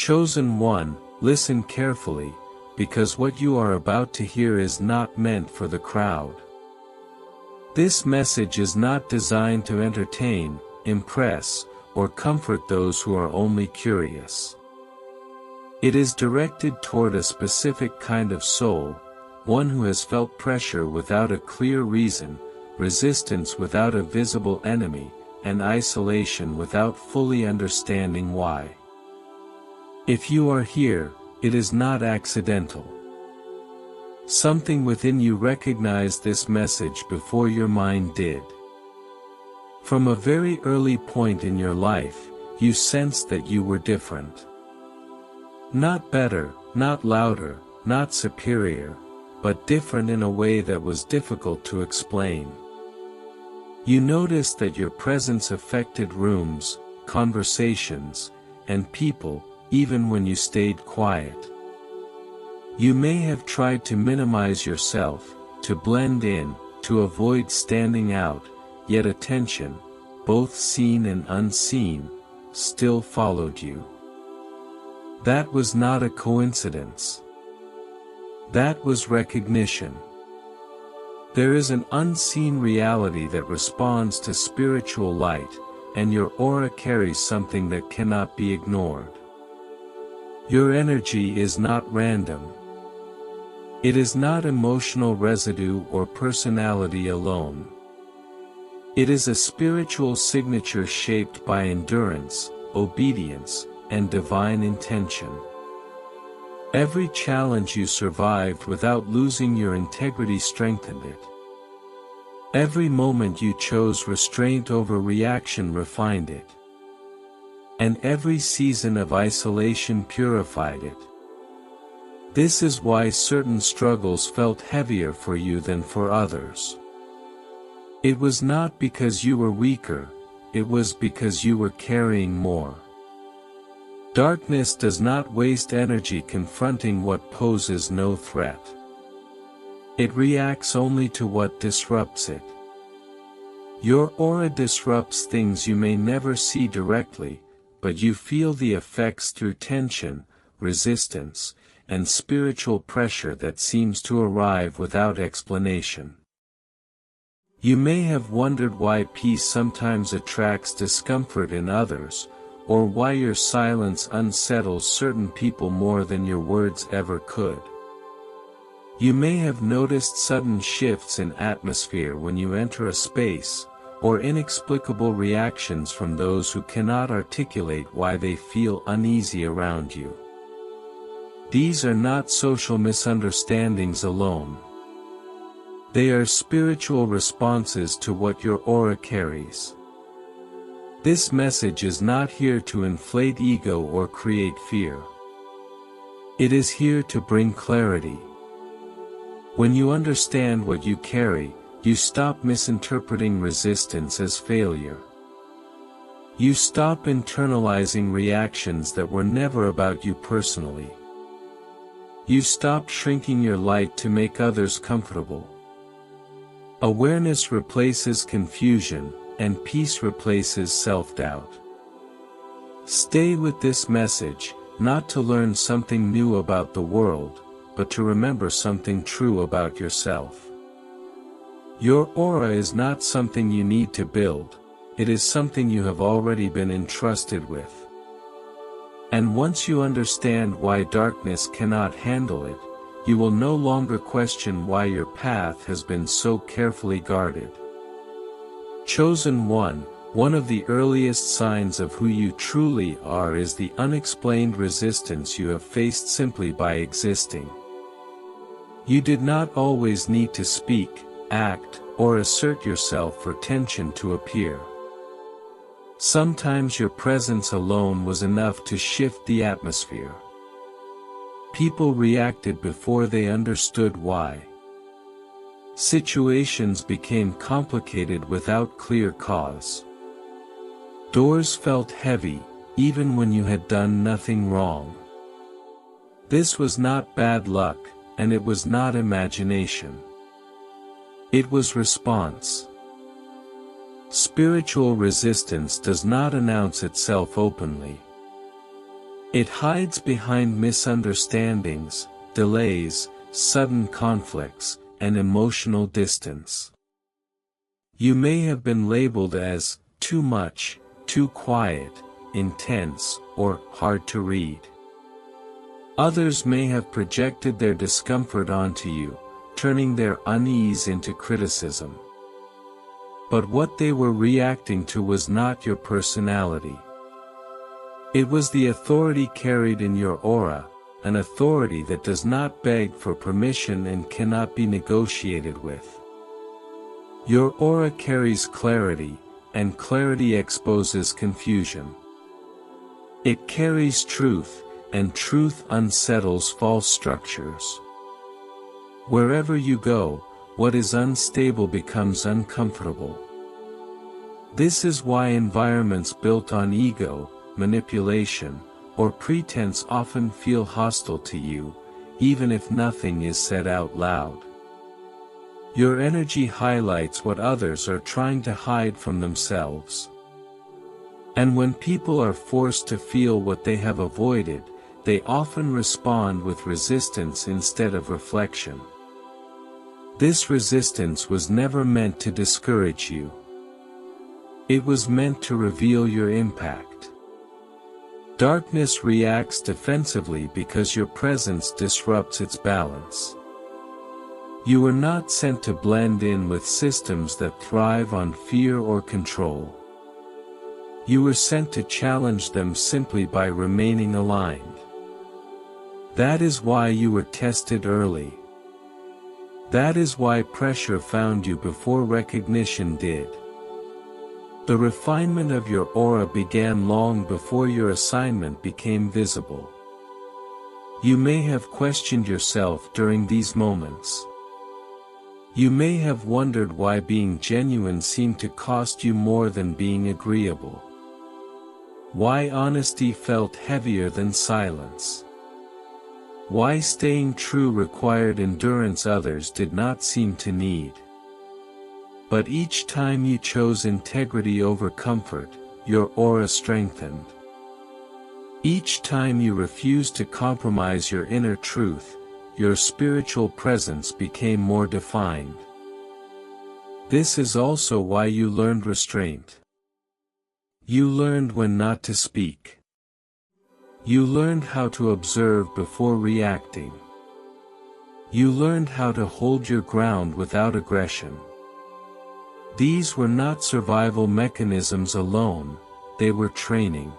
Chosen one, listen carefully, because what you are about to hear is not meant for the crowd. This message is not designed to entertain, impress, or comfort those who are only curious. It is directed toward a specific kind of soul, one who has felt pressure without a clear reason, resistance without a visible enemy, and isolation without fully understanding why. If you are here, it is not accidental. Something within you recognized this message before your mind did. From a very early point in your life, you sensed that you were different. Not better, not louder, not superior, but different in a way that was difficult to explain. You noticed that your presence affected rooms, conversations, and people, even when you stayed quiet. You may have tried to minimize yourself, to blend in, to avoid standing out, yet attention, both seen and unseen, still followed you. That was not a coincidence. That was recognition. There is an unseen reality that responds to spiritual light, and your aura carries something that cannot be ignored. Your energy is not random. It is not emotional residue or personality alone. It is a spiritual signature shaped by endurance, obedience, and divine intention. Every challenge you survived without losing your integrity strengthened it. Every moment you chose restraint over reaction refined it. And every season of isolation purified it. This is why certain struggles felt heavier for you than for others. It was not because you were weaker, it was because you were carrying more. Darkness does not waste energy confronting what poses no threat. It reacts only to what disrupts it. Your aura disrupts things you may never see directly, but you feel the effects through tension, resistance, and spiritual pressure that seems to arrive without explanation. You may have wondered why peace sometimes attracts discomfort in others, or why your silence unsettles certain people more than your words ever could. You may have noticed sudden shifts in atmosphere when you enter a space, or inexplicable reactions from those who cannot articulate why they feel uneasy around you. These are not social misunderstandings alone. They are spiritual responses to what your aura carries. This message is not here to inflate ego or create fear. It is here to bring clarity. When you understand what you carry, you stop misinterpreting resistance as failure. You stop internalizing reactions that were never about you personally. You stop shrinking your light to make others comfortable. Awareness replaces confusion, and peace replaces self-doubt. Stay with this message, not to learn something new about the world, but to remember something true about yourself. Your aura is not something you need to build, it is something you have already been entrusted with. And once you understand why darkness cannot handle it, you will no longer question why your path has been so carefully guarded. Chosen one of the earliest signs of who you truly are is the unexplained resistance you have faced simply by existing. You did not always need to speak, act, or assert yourself for tension to appear. Sometimes your presence alone was enough to shift the atmosphere. People reacted before they understood why. Situations became complicated without clear cause. Doors felt heavy, even when you had done nothing wrong. This was not bad luck, and it was not imagination. It was response. Spiritual resistance does not announce itself openly. It hides behind misunderstandings, delays, sudden conflicts, and emotional distance. You may have been labeled as too much, too quiet, intense, or hard to read. Others may have projected their discomfort onto you, turning their unease into criticism. But what they were reacting to was not your personality. It was the authority carried in your aura, an authority that does not beg for permission and cannot be negotiated with. Your aura carries clarity, and clarity exposes confusion. It carries truth, and truth unsettles false structures. Wherever you go, what is unstable becomes uncomfortable. This is why environments built on ego, manipulation, or pretense often feel hostile to you, even if nothing is said out loud. Your energy highlights what others are trying to hide from themselves. And when people are forced to feel what they have avoided, they often respond with resistance instead of reflection. This resistance was never meant to discourage you. It was meant to reveal your impact. Darkness reacts defensively because your presence disrupts its balance. You were not sent to blend in with systems that thrive on fear or control. You were sent to challenge them simply by remaining aligned. That is why you were tested early. That is why pressure found you before recognition did. The refinement of your aura began long before your assignment became visible. You may have questioned yourself during these moments. You may have wondered why being genuine seemed to cost you more than being agreeable. Why honesty felt heavier than silence. Why staying true required endurance others did not seem to need. But each time you chose integrity over comfort, your aura strengthened. Each time you refused to compromise your inner truth, your spiritual presence became more defined. This is also why you learned restraint. You learned when not to speak. You learned how to observe before reacting. You learned how to hold your ground without aggression. These were not survival mechanisms alone, they were training.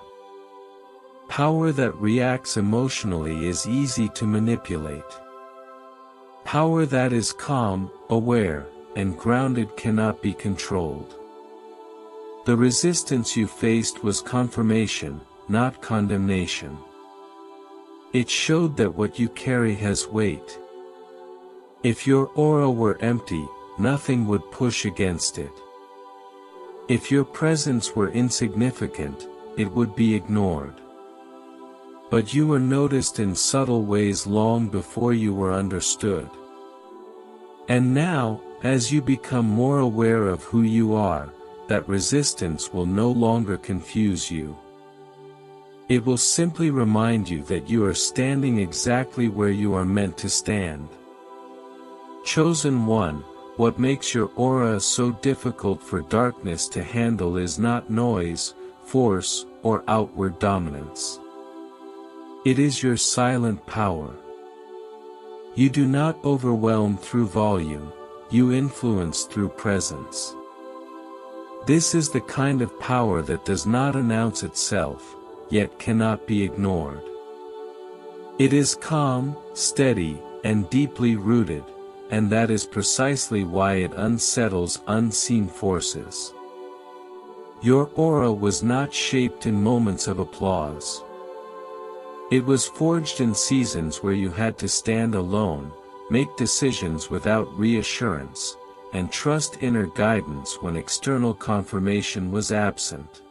Power that reacts emotionally is easy to manipulate. Power that is calm, aware, and grounded cannot be controlled. The resistance you faced was confirmation, not condemnation. It showed that what you carry has weight. If your aura were empty, nothing would push against it. If your presence were insignificant, it would be ignored. But you were noticed in subtle ways long before you were understood. And now, as you become more aware of who you are, that resistance will no longer confuse you. It will simply remind you that you are standing exactly where you are meant to stand. Chosen one, what makes your aura so difficult for darkness to handle is not noise, force, or outward dominance. It is your silent power. You do not overwhelm through volume, you influence through presence. This is the kind of power that does not announce itself, yet cannot be ignored. It is calm, steady, and deeply rooted, and that is precisely why it unsettles unseen forces. Your aura was not shaped in moments of applause. It was forged in seasons where you had to stand alone, make decisions without reassurance, and trust inner guidance when external confirmation was absent.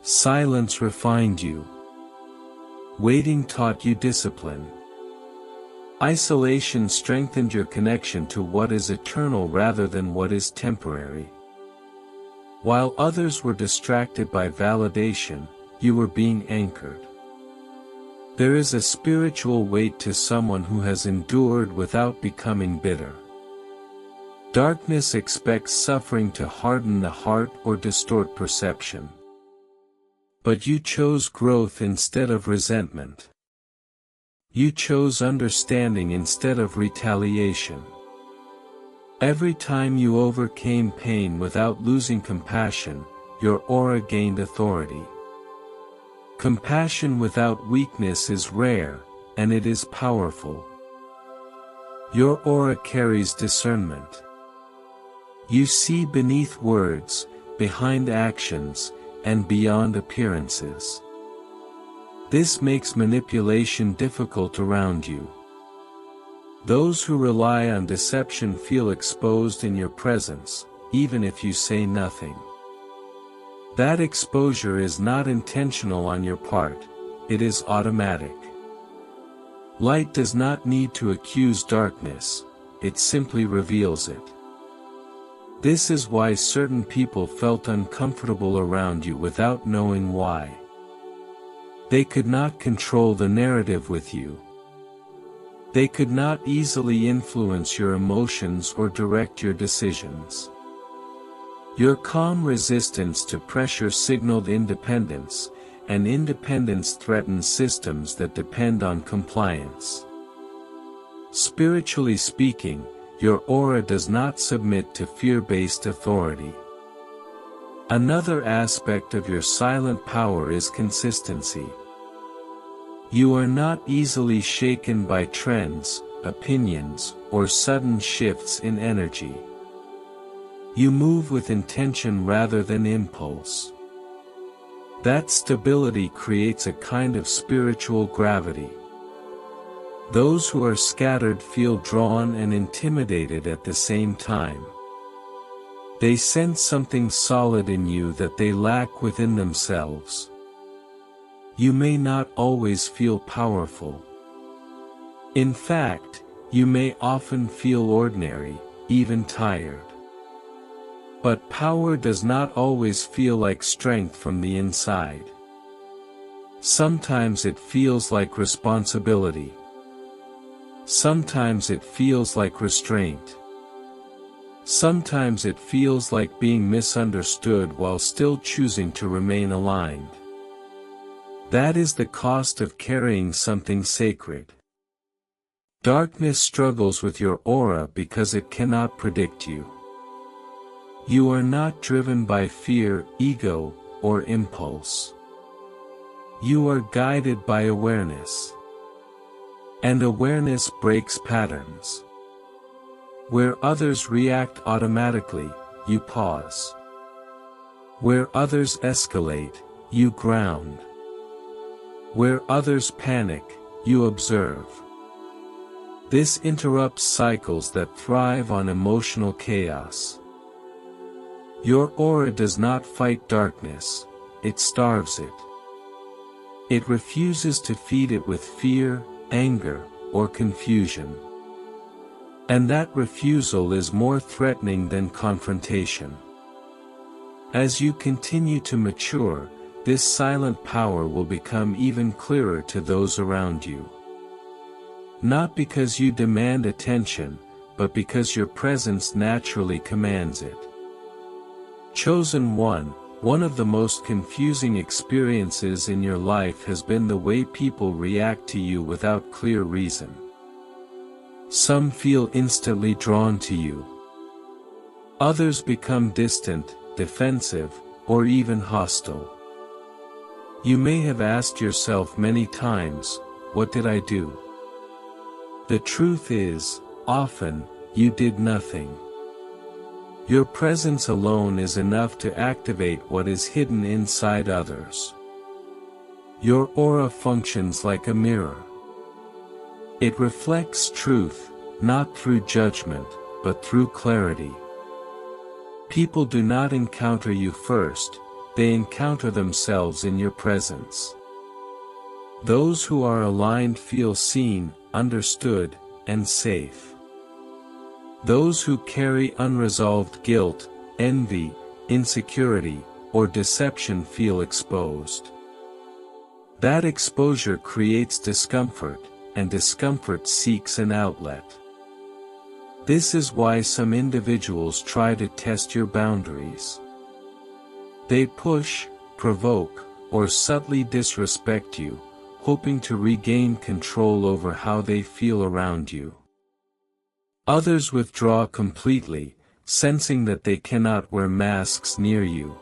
Silence refined you. Waiting taught you discipline. Isolation strengthened your connection to what is eternal rather than what is temporary. While others were distracted by validation, you were being anchored. There is a spiritual weight to someone who has endured without becoming bitter. Darkness expects suffering to harden the heart or distort perception. But you chose growth instead of resentment. You chose understanding instead of retaliation. Every time you overcame pain without losing compassion, your aura gained authority. Compassion without weakness is rare, and it is powerful. Your aura carries discernment. You see beneath words, behind actions, and beyond appearances. This makes manipulation difficult around you. Those who rely on deception feel exposed in your presence, even if you say nothing. That exposure is not intentional on your part, it is automatic. Light does not need to accuse darkness, it simply reveals it. This is why certain people felt uncomfortable around you without knowing why. They could not control the narrative with you. They could not easily influence your emotions or direct your decisions. Your calm resistance to pressure signaled independence, and independence threatens systems that depend on compliance. Spiritually speaking, your aura does not submit to fear-based authority. Another aspect of your silent power is consistency. You are not easily shaken by trends, opinions, or sudden shifts in energy. You move with intention rather than impulse. That stability creates a kind of spiritual gravity. Those who are scattered feel drawn and intimidated at the same time. They sense something solid in you that they lack within themselves. You may not always feel powerful. In fact, you may often feel ordinary, even tired. But power does not always feel like strength from the inside. Sometimes it feels like responsibility. Sometimes it feels like restraint. Sometimes it feels like being misunderstood while still choosing to remain aligned. That is the cost of carrying something sacred. Darkness struggles with your aura because it cannot predict you. You are not driven by fear, ego, or impulse. You are guided by awareness. And awareness breaks patterns. Where others react automatically, you pause. Where others escalate, you ground. Where others panic, you observe. This interrupts cycles that thrive on emotional chaos. Your aura does not fight darkness, it starves it. It refuses to feed it with fear, anger, or confusion. And that refusal is more threatening than confrontation. As you continue to mature, this silent power will become even clearer to those around you. Not because you demand attention, but because your presence naturally commands it. Chosen one, one of the most confusing experiences in your life has been the way people react to you without clear reason. Some feel instantly drawn to you. Others become distant, defensive, or even hostile. You may have asked yourself many times, what did I do? The truth is, often, you did nothing. Your presence alone is enough to activate what is hidden inside others. Your aura functions like a mirror. It reflects truth, not through judgment, but through clarity. People do not encounter you first, they encounter themselves in your presence. Those who are aligned feel seen, understood, and safe. Those who carry unresolved guilt, envy, insecurity, or deception feel exposed. That exposure creates discomfort, and discomfort seeks an outlet. This is why some individuals try to test your boundaries. They push, provoke, or subtly disrespect you, hoping to regain control over how they feel around you. Others withdraw completely, sensing that they cannot wear masks near you.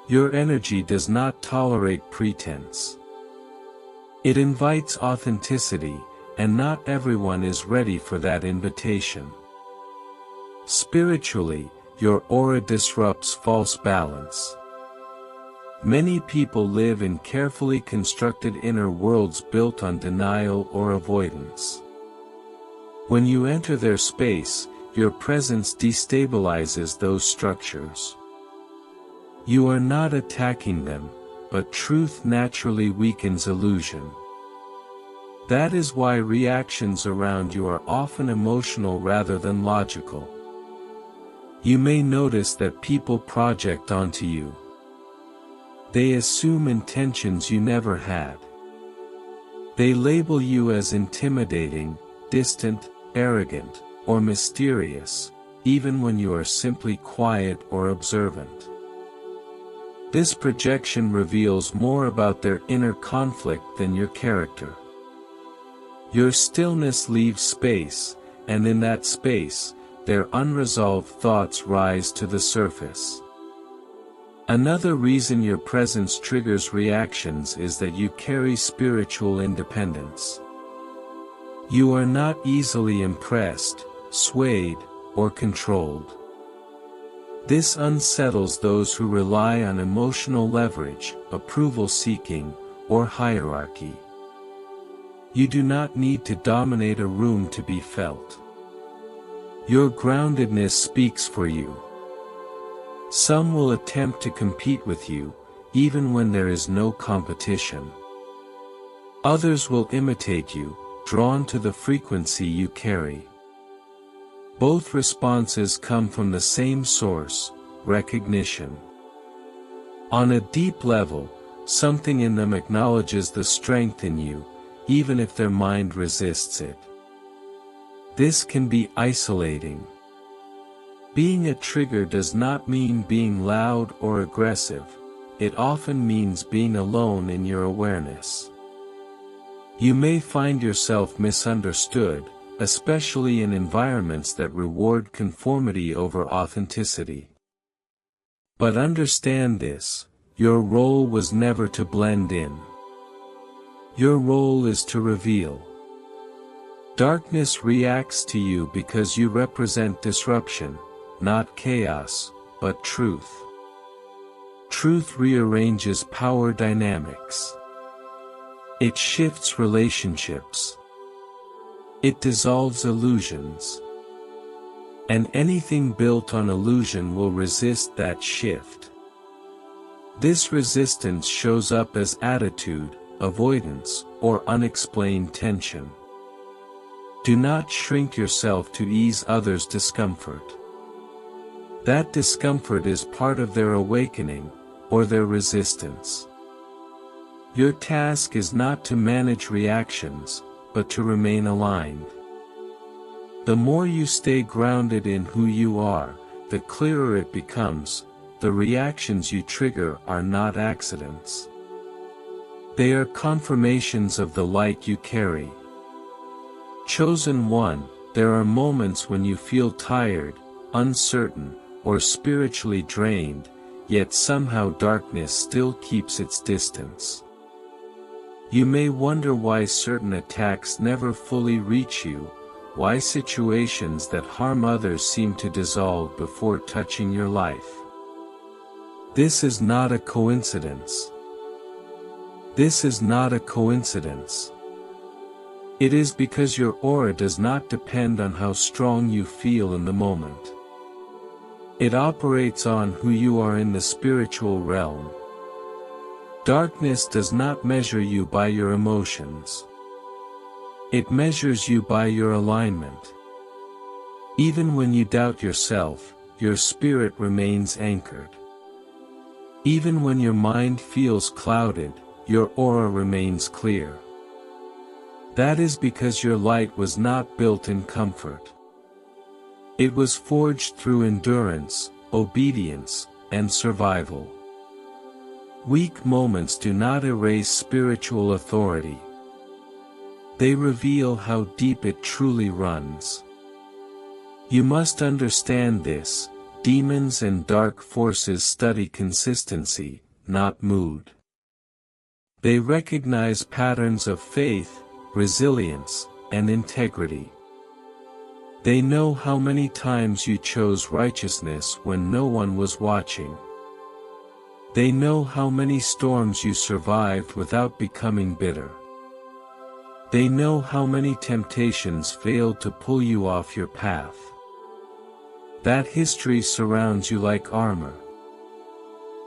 Your energy does not tolerate pretense. It invites authenticity, and not everyone is ready for that invitation. Spiritually, your aura disrupts false balance. Many people live in carefully constructed inner worlds built on denial or avoidance. When you enter their space, your presence destabilizes those structures. You are not attacking them, but truth naturally weakens illusion. That is why reactions around you are often emotional rather than logical. You may notice that people project onto you. They assume intentions you never had. They label you as intimidating, distant, arrogant, or mysterious, even when you are simply quiet or observant. This projection reveals more about their inner conflict than your character. Your stillness leaves space, and in that space, their unresolved thoughts rise to the surface. Another reason your presence triggers reactions is that you carry spiritual independence. You are not easily impressed, swayed, or controlled. This unsettles those who rely on emotional leverage, approval seeking, or hierarchy. You do not need to dominate a room to be felt. Your groundedness speaks for you. Some will attempt to compete with you, even when there is no competition. Others will imitate you, drawn to the frequency you carry. Both responses come from the same source, recognition. On a deep level, something in them acknowledges the strength in you, even if their mind resists it. This can be isolating. Being a trigger does not mean being loud or aggressive, it often means being alone in your awareness. You may find yourself misunderstood, especially in environments that reward conformity over authenticity. But understand this, your role was never to blend in. Your role is to reveal. Darkness reacts to you because you represent disruption, not chaos, but truth. Truth rearranges power dynamics. It shifts relationships. It dissolves illusions. And anything built on illusion will resist that shift. This resistance shows up as attitude, avoidance, or unexplained tension. Do not shrink yourself to ease others' discomfort. That discomfort is part of their awakening, or their resistance. Your task is not to manage reactions, but to remain aligned. The more you stay grounded in who you are, the clearer it becomes, the reactions you trigger are not accidents. They are confirmations of the light you carry. Chosen one, there are moments when you feel tired, uncertain, or spiritually drained, yet somehow darkness still keeps its distance. You may wonder why certain attacks never fully reach you, why situations that harm others seem to dissolve before touching your life. This is not a coincidence. This is not a coincidence. It is because your aura does not depend on how strong you feel in the moment. It operates on who you are in the spiritual realm. Darkness does not measure you by your emotions. It measures you by your alignment. Even when you doubt yourself, your spirit remains anchored. Even when your mind feels clouded, your aura remains clear. That is because your light was not built in comfort. It was forged through endurance, obedience, and survival. Weak moments do not erase spiritual authority. They reveal how deep it truly runs. You must understand this: demons and dark forces study consistency, not mood. They recognize patterns of faith, resilience, and integrity. They know how many times you chose righteousness when no one was watching. They know how many storms you survived without becoming bitter. They know how many temptations failed to pull you off your path. That history surrounds you like armor.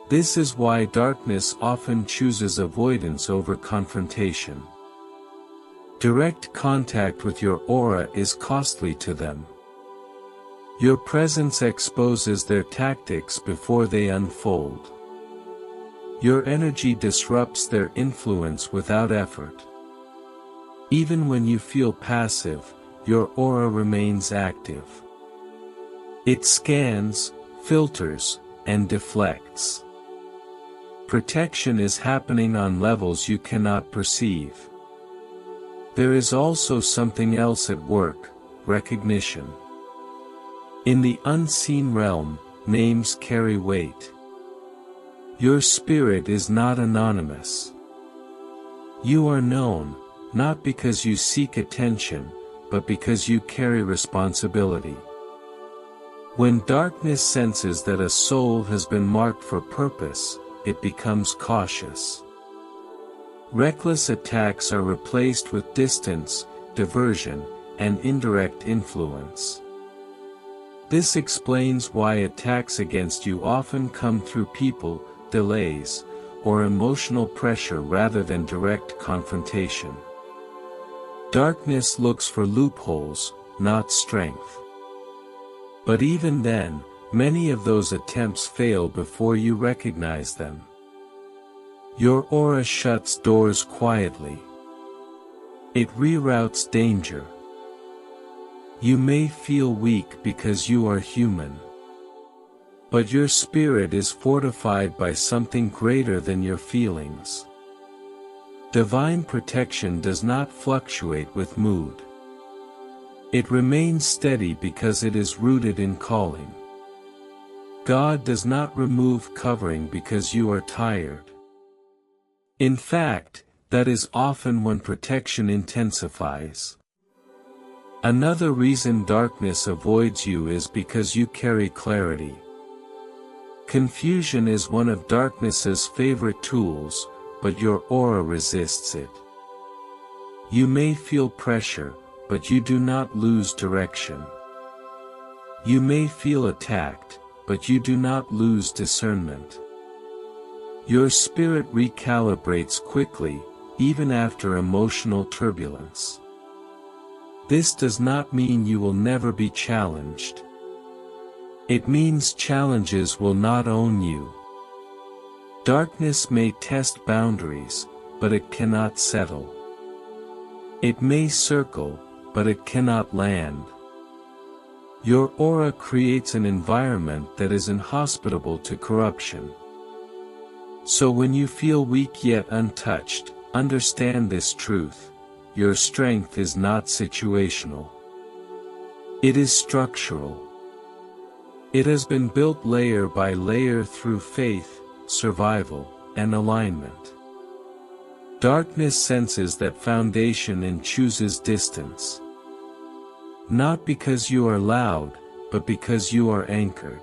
This is why darkness often chooses avoidance over confrontation. Direct contact with your aura is costly to them. Your presence exposes their tactics before they unfold. Your energy disrupts their influence without effort. Even when you feel passive, your aura remains active. It scans, filters, and deflects. Protection is happening on levels you cannot perceive. There is also something else at work: recognition. In the unseen realm, names carry weight. Your spirit is not anonymous. You are known, not because you seek attention, but because you carry responsibility. When darkness senses that a soul has been marked for purpose, it becomes cautious. Reckless attacks are replaced with distance, diversion, and indirect influence. This explains why attacks against you often come through people, delays, or emotional pressure rather than direct confrontation. Darkness looks for loopholes, not strength. But even then, many of those attempts fail before you recognize them. Your aura shuts doors quietly. It reroutes danger. You may feel weak because you are human. But your spirit is fortified by something greater than your feelings. Divine protection does not fluctuate with mood. It remains steady because it is rooted in calling. God does not remove covering because you are tired. In fact, that is often when protection intensifies. Another reason darkness avoids you is because you carry clarity. Confusion is one of darkness's favorite tools, but your aura resists it. You may feel pressure, but you do not lose direction. You may feel attacked, but you do not lose discernment. Your spirit recalibrates quickly, even after emotional turbulence. This does not mean you will never be challenged. It means challenges will not own you. Darkness may test boundaries, but it cannot settle. It may circle, but it cannot land. Your aura creates an environment that is inhospitable to corruption. So when you feel weak yet untouched, understand this truth: your strength is not situational. It is structural. It has been built layer by layer through faith, survival, and alignment. Darkness senses that foundation and chooses distance. Not because you are loud, but because you are anchored.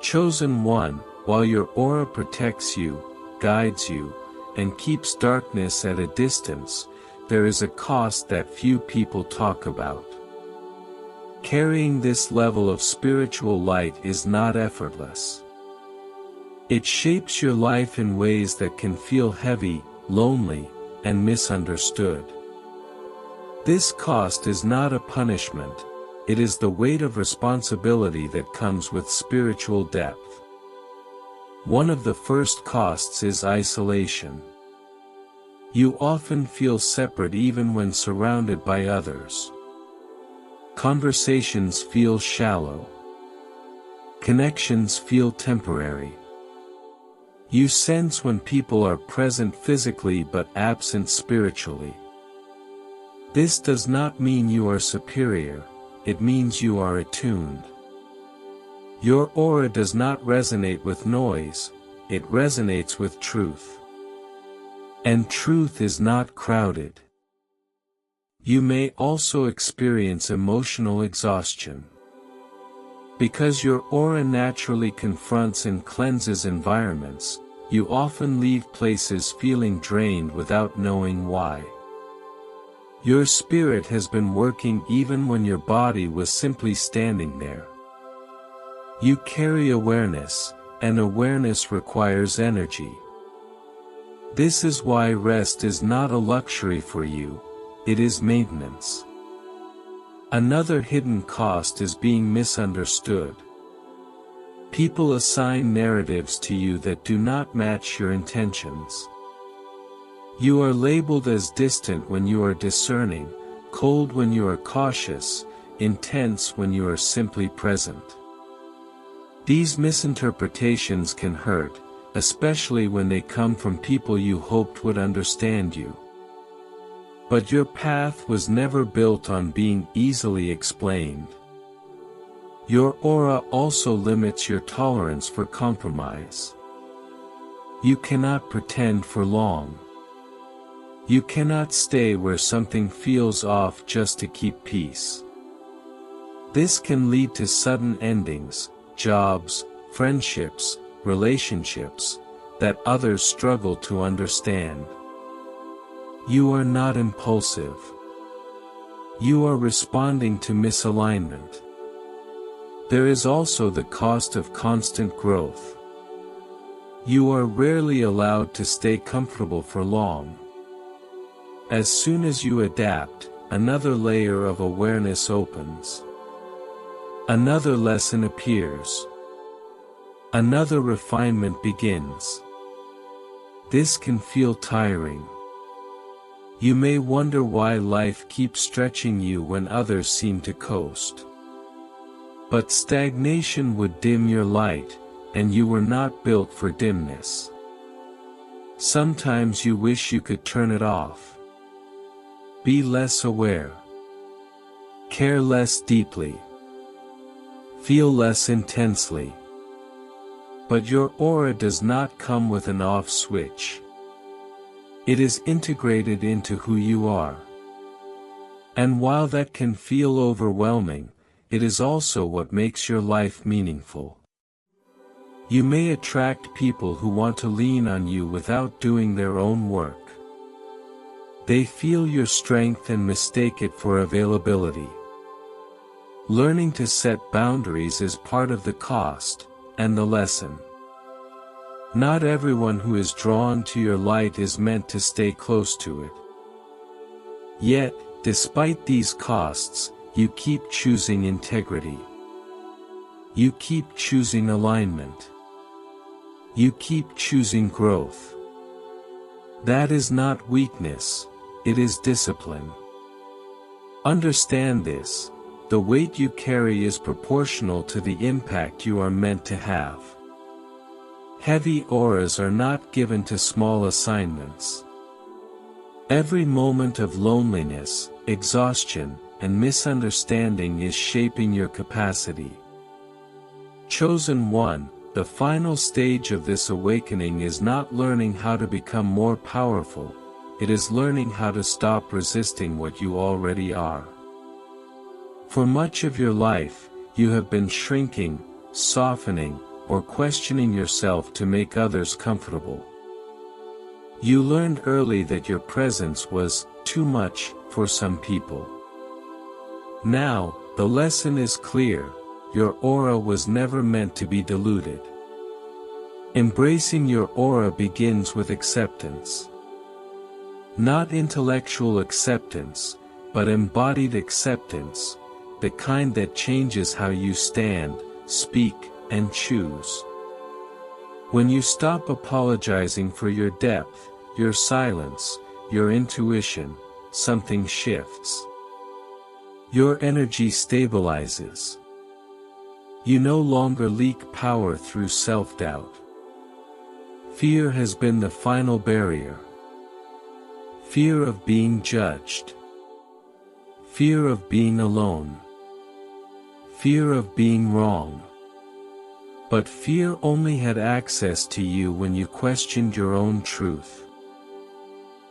Chosen one, while your aura protects you, guides you, and keeps darkness at a distance, there is a cost that few people talk about. Carrying this level of spiritual light is not effortless. It shapes your life in ways that can feel heavy, lonely, and misunderstood. This cost is not a punishment, it is the weight of responsibility that comes with spiritual depth. One of the first costs is isolation. You often feel separate even when surrounded by others. Conversations feel shallow. Connections feel temporary. You sense when people are present physically but absent spiritually. This does not mean you are superior, it means you are attuned. Your aura does not resonate with noise, it resonates with truth. And truth is not crowded. You may also experience emotional exhaustion. Because your aura naturally confronts and cleanses environments, you often leave places feeling drained without knowing why. Your spirit has been working even when your body was simply standing there. You carry awareness, and awareness requires energy. This is why rest is not a luxury for you, it is maintenance. Another hidden cost is being misunderstood. People assign narratives to you that do not match your intentions. You are labeled as distant when you are discerning, cold when you are cautious, intense when you are simply present. These misinterpretations can hurt, especially when they come from people you hoped would understand you. But your path was never built on being easily explained. Your aura also limits your tolerance for compromise. You cannot pretend for long. You cannot stay where something feels off just to keep peace. This can lead to sudden endings, jobs, friendships, relationships, that others struggle to understand. You are not impulsive. You are responding to misalignment. There is also the cost of constant growth. You are rarely allowed to stay comfortable for long. As soon as you adapt, another layer of awareness opens. Another lesson appears. Another refinement begins. This can feel tiring. You may wonder why life keeps stretching you when others seem to coast. But stagnation would dim your light, and you were not built for dimness. Sometimes you wish you could turn it off. Be less aware. Care less deeply. Feel less intensely. But your aura does not come with an off switch. It is integrated into who you are. And while that can feel overwhelming, it is also what makes your life meaningful. You may attract people who want to lean on you without doing their own work. They feel your strength and mistake it for availability. Learning to set boundaries is part of the cost, and the lesson. Not everyone who is drawn to your light is meant to stay close to it. Yet, despite these costs, you keep choosing integrity. You keep choosing alignment. You keep choosing growth. That is not weakness, it is discipline. Understand this, the weight you carry is proportional to the impact you are meant to have. Heavy auras are not given to small assignments. Every moment of loneliness, exhaustion, and misunderstanding is shaping your capacity. Chosen one, the final stage of this awakening is not learning how to become more powerful, it is learning how to stop resisting what you already are. For much of your life, you have been shrinking, softening, or questioning yourself to make others comfortable. You learned early that your presence was too much for some people. Now, the lesson is clear, your aura was never meant to be diluted. Embracing your aura begins with acceptance. Not intellectual acceptance, but embodied acceptance, the kind that changes how you stand, speak, and choose. When you stop apologizing for your depth, your silence, your intuition, something shifts. Your energy stabilizes. You no longer leak power through self-doubt. Fear has been the final barrier. Fear of being judged. Fear of being alone. Fear of being wrong. But fear only had access to you when you questioned your own truth.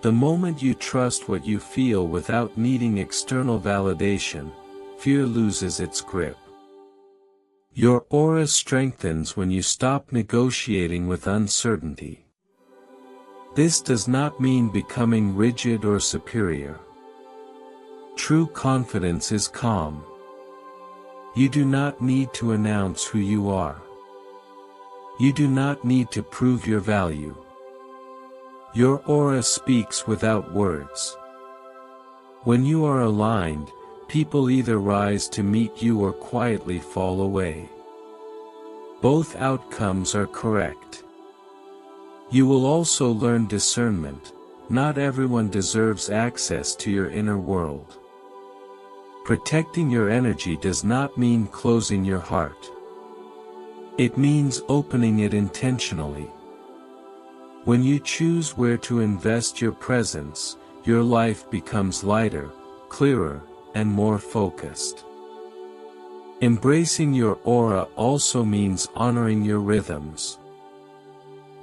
The moment you trust what you feel without needing external validation, fear loses its grip. Your aura strengthens when you stop negotiating with uncertainty. This does not mean becoming rigid or superior. True confidence is calm. You do not need to announce who you are. You do not need to prove your value. Your aura speaks without words. When you are aligned, people either rise to meet you or quietly fall away. Both outcomes are correct. You will also learn discernment. Not everyone deserves access to your inner world. Protecting your energy does not mean closing your heart. It means opening it intentionally. When you choose where to invest your presence, your life becomes lighter, clearer, and more focused. Embracing your aura also means honoring your rhythms.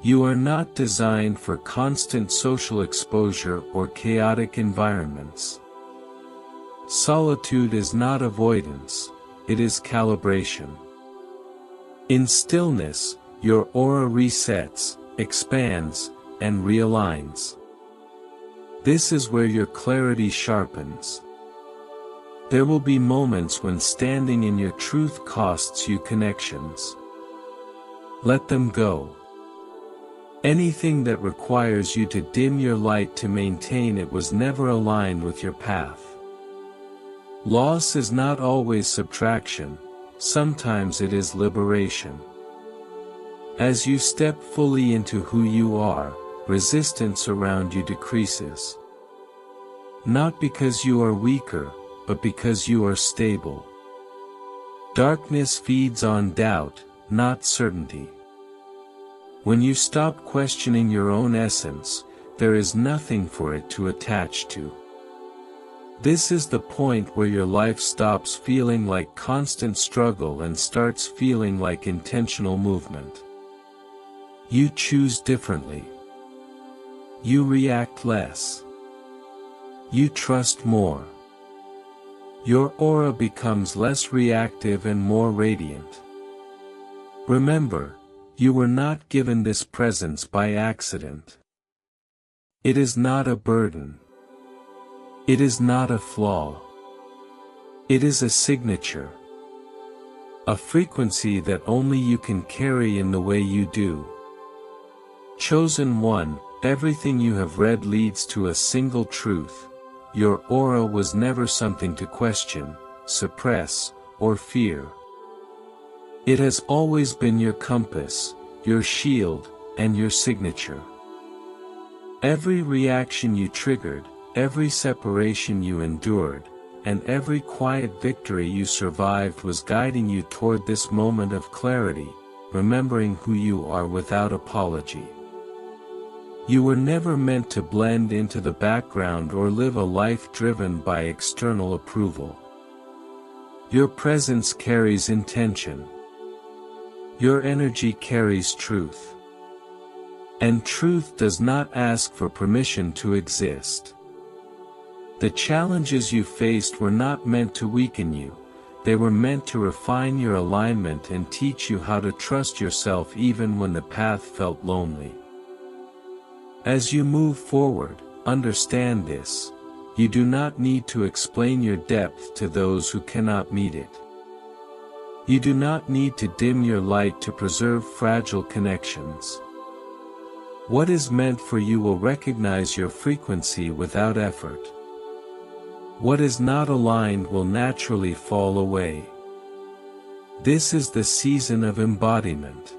You are not designed for constant social exposure or chaotic environments. Solitude is not avoidance, it is calibration. In stillness, your aura resets, expands, and realigns. This is where your clarity sharpens. There will be moments when standing in your truth costs you connections. Let them go. Anything that requires you to dim your light to maintain it was never aligned with your path. Loss is not always subtraction, sometimes it is liberation. As you step fully into who you are, resistance around you decreases. Not because you are weaker, but because you are stable. Darkness feeds on doubt, not certainty. When you stop questioning your own essence, there is nothing for it to attach to. This is the point where your life stops feeling like constant struggle and starts feeling like intentional movement. You choose differently. You react less. You trust more. Your aura becomes less reactive and more radiant. Remember, you were not given this presence by accident. It is not a burden. It is not a flaw. It is a signature. A frequency that only you can carry in the way you do. Chosen one, everything you have read leads to a single truth. Your aura was never something to question, suppress, or fear. It has always been your compass, your shield, and your signature. Every reaction you triggered, every separation you endured, and every quiet victory you survived was guiding you toward this moment of clarity, remembering who you are without apology. You were never meant to blend into the background or live a life driven by external approval. Your presence carries intention. Your energy carries truth. And truth does not ask for permission to exist. The challenges you faced were not meant to weaken you, they were meant to refine your alignment and teach you how to trust yourself even when the path felt lonely. As you move forward, understand this: you do not need to explain your depth to those who cannot meet it. You do not need to dim your light to preserve fragile connections. What is meant for you will recognize your frequency without effort. What is not aligned will naturally fall away. This is the season of embodiment.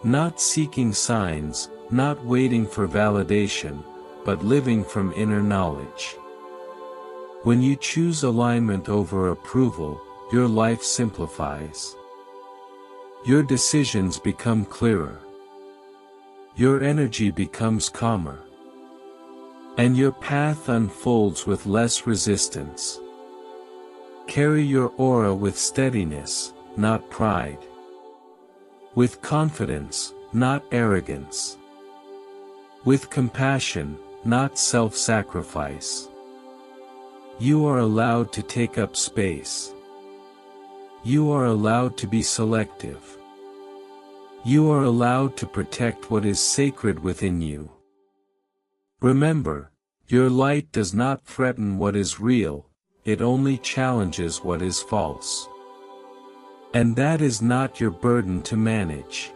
Not seeking signs, not waiting for validation, but living from inner knowledge. When you choose alignment over approval, your life simplifies. Your decisions become clearer. Your energy becomes calmer. And your path unfolds with less resistance. Carry your aura with steadiness, not pride. With confidence, not arrogance. With compassion, not self-sacrifice. You are allowed to take up space. You are allowed to be selective. You are allowed to protect what is sacred within you. Remember, your light does not threaten what is real, it only challenges what is false. And that is not your burden to manage.